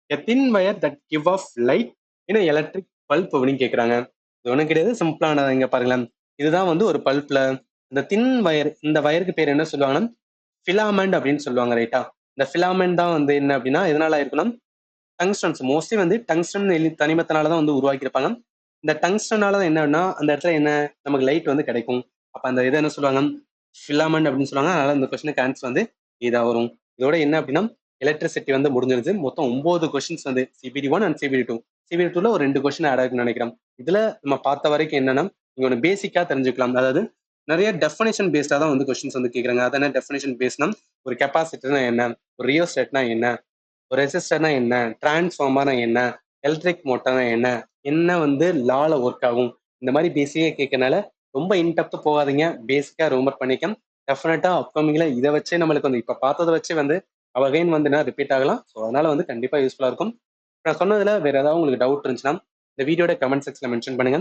A thin wire that give off light in electric bulb அப்படின்னு கேட்குறாங்க. இது ஒன்றும் கிடையாது, சிம்பிளானது. இங்க பாருங்களேன், இதுதான் வந்து ஒரு பல்ப்ல இந்த தின் வயர், இந்த வயருக்கு பேர் என்ன சொல்லுவாங்கன்னா ஃபிலாமெண்ட் அப்படின்னு சொல்லுவாங்க, ரைட்டா? இந்த ஃபிலாமெண்ட் தான் வந்து என்ன அப்படின்னா எதனால இருக்குன்னா டங்ஸ்டன்ஸ், மோஸ்ட்லி வந்து டங்ஸ்டன் தனிமத்தினால தான் வந்து உருவாக்கியிருப்பாங்க. இந்த டங்ஸ்டனால தான் என்னன்னா அந்த இடத்துல என்ன நமக்கு லைட் வந்து கிடைக்கும். அப்ப அந்த இதை என்ன சொல்லுவாங்க, ஃபிலாமெண்ட் அப்படின்னு சொல்லுவாங்க. அதனால இந்த கொஸ்டினுக்கு ஆன்சர் வந்து இதா வரும். இதோட என்ன அப்படின்னா எலக்ட்ரிசிட்டி வந்து முடிஞ்சிருச்சு. மொத்தம் 9 கொஸ்டின்ஸ் வந்து CBD 1 அண்ட் CBD 2. CBD 2ல ஒரு 2 கொஸ்டின் ஆட் ஆகுன்னு நினைக்கிறேன். இதுல நம்ம பார்த்த வரைக்கும் என்னன்னா நீங்க ஒன்று பேசிக்கா தெரிஞ்சுக்கலாம். அதாவது நிறைய டெஃபினேஷன் பேஸ்டா தான் வந்து கொஸ்டின்ஸ் வந்து கேட்குறாங்க. அது என்ன டெஃபினேஷன் பேஸ்னா, ஒரு கெப்பாசிட்டர்னா என்ன, ஒரு ரியோஸ்டேட்னா என்ன, ஒரு ரெசிஸ்டர்னா என்ன, டிரான்ஸ்ஃபார்மர்னா என்ன, எலக்ட்ரிக் மோட்டர்னா என்ன, என்ன வந்து லால ஒர்க் ஆகும், இந்த மாதிரி பேசிக்கா கேட்கறனால ரொம்ப இன்டெப்த் போகாதீங்க, பேசிக்கா ரொம்ப பண்ணிக்க. டெஃபினட்டா அப்கமிங்ல இதை வச்சே நம்மளுக்கு வந்து இப்ப பார்த்ததை வச்சு வந்து அகைன் வந்து என்ன ரிப்பீட் ஆகலாம். ஸோ அதனால வந்து கண்டிப்பா யூஸ்ஃபுல்லா இருக்கும். நான் சொன்னதுல வேற ஏதாவது உங்களுக்கு டவுட் இருந்துச்சுன்னா இந்த வீடியோட கமெண்ட் செக்ஷன்ல மென்ஷன் பண்ணுங்க.